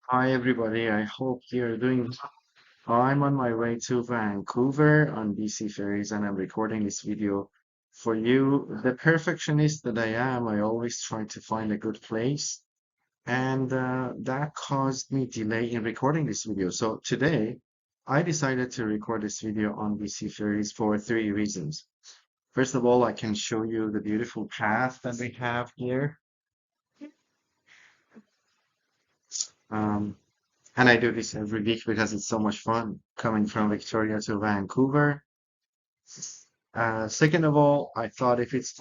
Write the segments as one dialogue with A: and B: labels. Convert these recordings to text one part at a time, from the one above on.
A: Hi everybody, I hope you're doing. I'm on my way to Vancouver on BC ferries and I'm recording this video for you. The perfectionist that I am, I always try to find a good place and that caused me delay in recording this video. So today I decided to record this video on BC ferries for three reasons. First of all, I can show you the beautiful path that we have here. Um, And I do this every week because it's so much fun coming from Victoria to Vancouver. Second of all, I thought if it's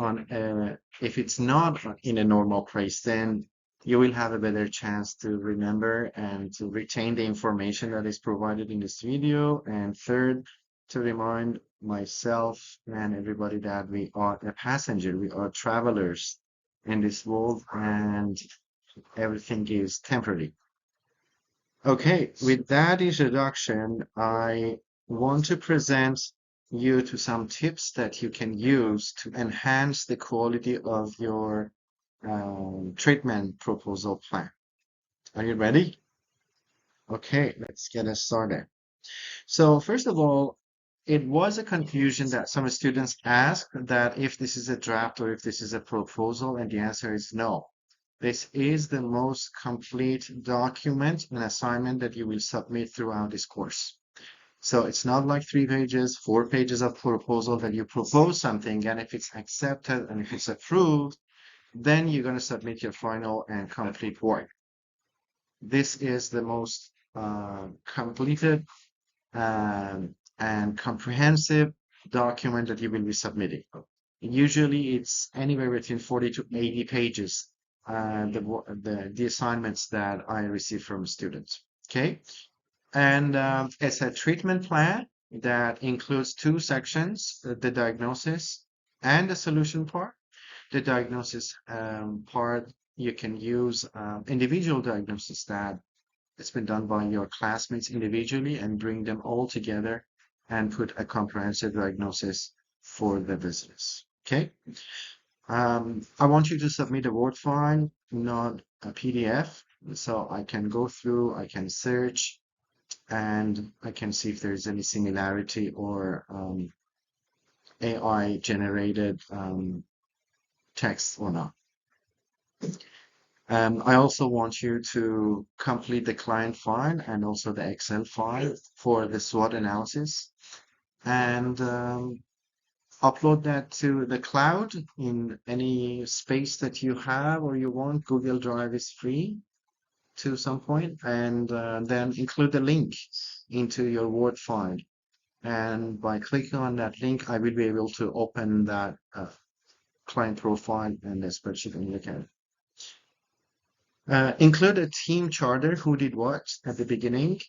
A: not in a normal place, then you will have a better chance to remember and to retain the information that is provided in this video. And third, to remind myself and everybody that we are a passenger, we are travelers in this world, and everything is temporary. Okay, with that introduction, I want to present you to some tips that you can use to enhance the quality of your treatment proposal plan. Are you ready? Okay, let's get us started. So first of all, it was a confusion that some students asked that if this is a draft or if this is a proposal, and the answer is no. This is the most complete document and assignment that you will submit throughout this course. So it's not like 3 pages, 4 pages of proposal that you propose something, and if it's accepted and if it's approved, then you're going to submit your final and complete work. This is the most completed and comprehensive document that you will be submitting. Usually it's anywhere between 40 to 80 pages, the assignments that I receive from students. Okay. And it's a treatment plan that includes two sections, the diagnosis and the solution part. The diagnosis part, you can use individual diagnosis that it's been done by your classmates individually and bring them all together and put a comprehensive diagnosis for the business. Okay. I want you to submit a Word file, not a PDF, so I can go through, I can search, and I can see if there's any similarity or AI generated text or not. I also want you to complete the client file and also the Excel file for the SWOT analysis and upload that to the cloud in any space that you have or you want. Google Drive is free to some point, and then include the link into your Word file. And by clicking on that link, I will be able to open that client profile and the spreadsheet and look at it. Include a team charter, who did what at the beginning.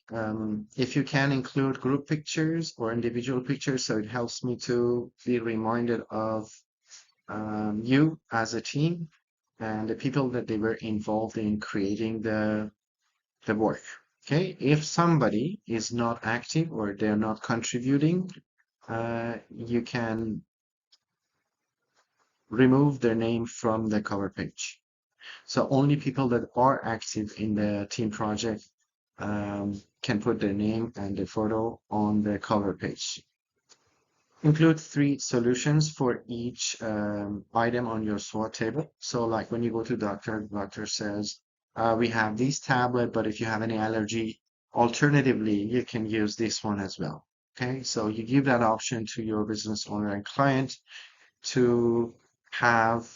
A: If you can include group pictures or individual pictures, so it helps me to be reminded of you as a team and the people that they were involved in creating the work. Okay, if somebody is not active or they're not contributing, you can remove their name from the cover page. So only people that are active in the team project can put their name and the photo on the cover page. Include 3 solutions for each item on your SWOT table. So like when you go to doctor, the doctor says, we have this tablet, but if you have any allergy, alternatively, you can use this one as well. Okay, so you give that option to your business owner and client to have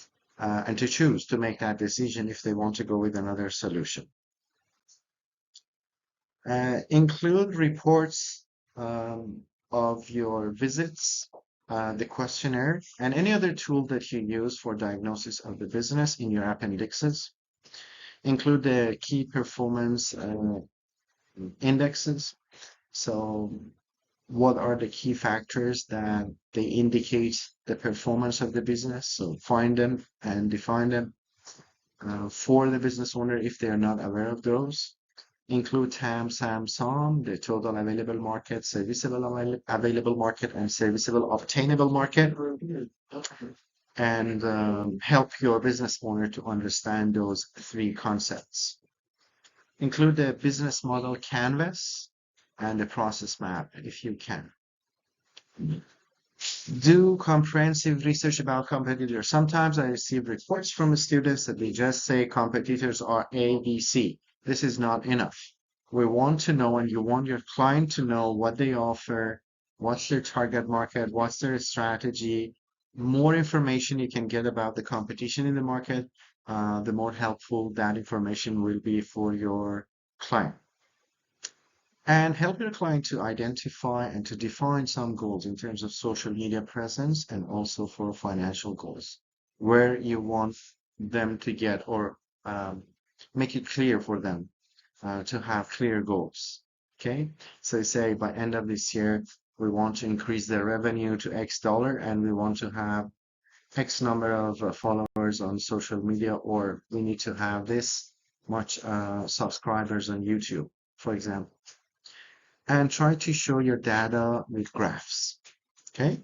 A: and to choose to make that decision if they want to go with another solution. Include reports of your visits, the questionnaire, and any other tool that you use for diagnosis of the business in your appendixes. Include the key performance indexes. So what are the key factors that they indicate the performance of the business? So find them and define them for the business owner if they are not aware of those. Include TAM, SAM, SOM, the total available market, serviceable available market, and serviceable obtainable market, and help your business owner to understand those 3 concepts. Include the business model canvas and the process map if you can. Do comprehensive research about competitors. Sometimes I receive reports from the students that they just say competitors are A, B, C. This is not enough. We want to know, and you want your client to know what they offer, what's their target market, what's their strategy. More information you can get about the competition in the market, the more helpful that information will be for your client. And help your client to identify and to define some goals in terms of social media presence and also for financial goals, where you want them to get or um, make it clear for them to have clear goals. Okay, so say by end of this year, we want to increase their revenue to X dollar and we want to have X number of followers on social media, or we need to have this much subscribers on YouTube, for example, and try to show your data with graphs. Okay.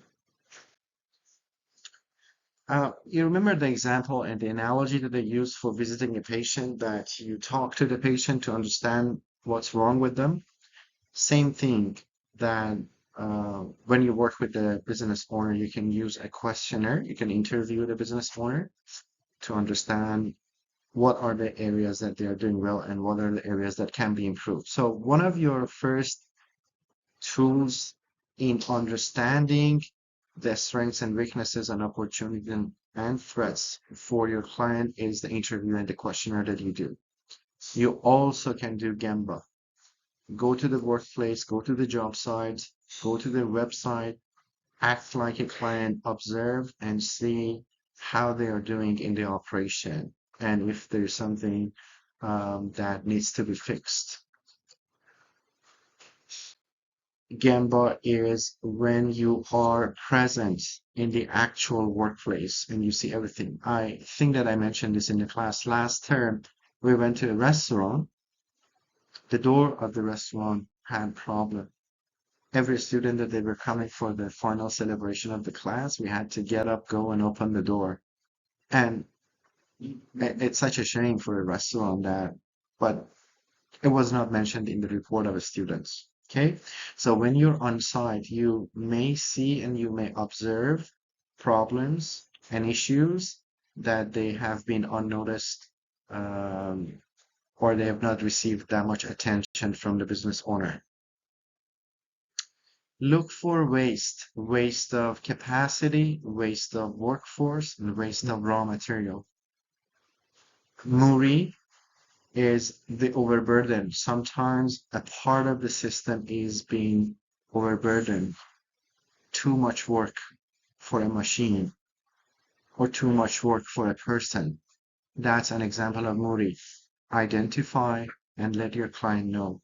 A: You remember the example and the analogy that they use for visiting a patient, that you talk to the patient to understand what's wrong with them? Same thing, that when you work with the business owner, you can use a questionnaire. You can interview the business owner to understand what are the areas that they are doing well and what are the areas that can be improved. So one of your first tools in understanding the strengths and weaknesses and opportunities and threats for your client is the interview and the questionnaire that you do. You also can do Gemba. Go to the workplace, go to the job site, go to the website, act like a client, observe and see how they are doing in the operation and if there's something that needs to be fixed. Gemba is when you are present in the actual workplace and you see everything. I think that I mentioned this in the class last term. We went to a restaurant. The door of the restaurant had problem. Every student that they were coming for the final celebration of the class, we had to get up, go and open the door. And it's such a shame for a restaurant that, but it was not mentioned in the report of the students. Okay, so when you're on site, you may see and you may observe problems and issues that they have been unnoticed, or they have not received that much attention from the business owner. Look for waste, waste of capacity, waste of workforce, and waste of raw material. Muri is the overburden. Sometimes a part of the system is being overburdened. Too much work for a machine or too much work for a person. That's an example of Muri. Identify and let your client know.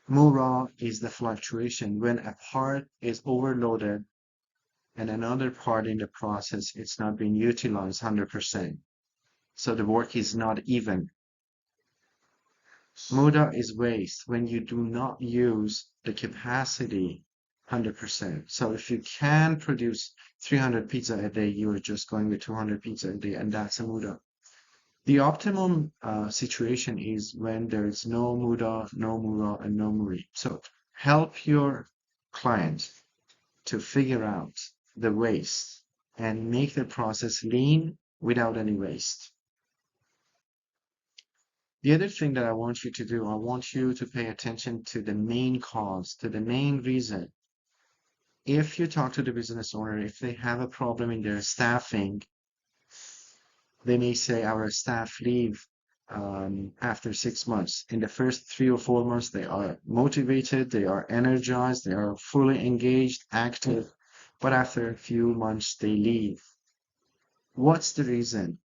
A: Mura is the fluctuation when a part is overloaded and another part in the process it's not being utilized 100%. So the work is not even. Muda is waste when you do not use the capacity 100%. So if you can produce 300 pizza a day, you're just going with 200 pizza a day, and that's a muda. The optimum situation is when there is no muda, no mura, and no muri. So help your client to figure out the waste and make the process lean without any waste. The other thing that I want you to do, I want you to pay attention to the main cause, to the main reason. If you talk to the business owner, if they have a problem in their staffing, they may say our staff leave after 6 months. In the first 3 or 4 months, they are motivated, they are energized, they are fully engaged, active, but after a few months, they leave. What's the reason?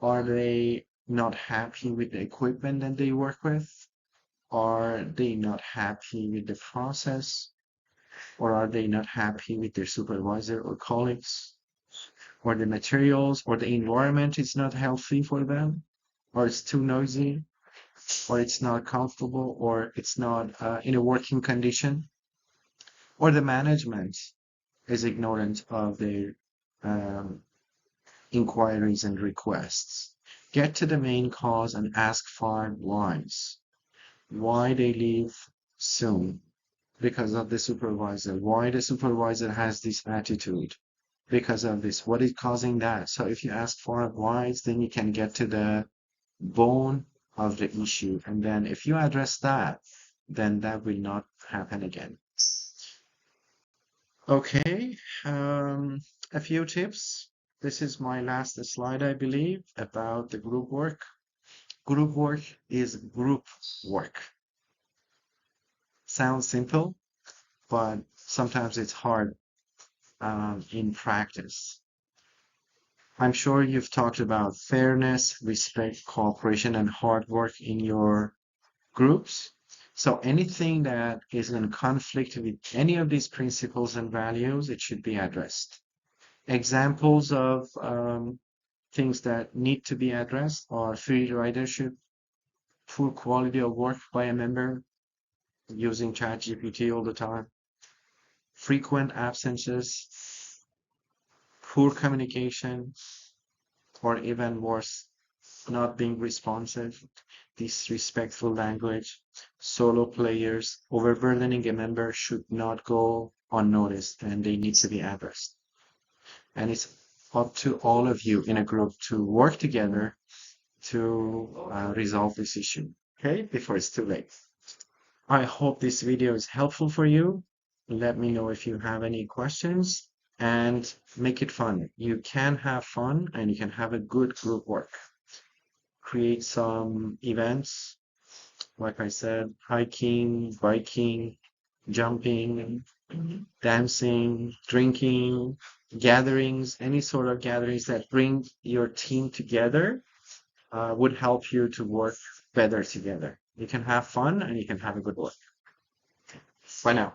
A: Are they not happy with the equipment that they work with? Are they not happy with the process? Or are they not happy with their supervisor or colleagues? Or the materials or the environment is not healthy for them? Or it's too noisy? Or it's not comfortable? Or it's not in a working condition? Or the management is ignorant of their um, inquiries and requests? Get to the main cause and ask 5 whys. Why they leave soon? Because of the supervisor. Why the supervisor has this attitude? Because of this. What is causing that? So if you ask 5 whys, then you can get to the bone of the issue. And then if you address that, then that will not happen again. Okay, a few tips. This is my last slide, I believe, about the group work. Group work is group work. Sounds simple, but sometimes it's hard in practice. I'm sure you've talked about fairness, respect, cooperation, and hard work in your groups. So anything that is in conflict with any of these principles and values, it should be addressed. Examples of things that need to be addressed are free ridership, poor quality of work by a member using ChatGPT all the time, frequent absences, poor communication, or even worse, not being responsive, disrespectful language, solo players, overburdening a member should not go unnoticed and they need to be addressed. And it's up to all of you in a group to work together to resolve this issue, okay, before it's too late. I hope this video is helpful for you. Let me know if you have any questions and make it fun. You can have fun and you can have a good group work. Create some events, like I said, hiking, biking, jumping, dancing, drinking, gatherings, any sort of gatherings that bring your team together would help you to work better together. You can have fun and you can have a good work. Bye now.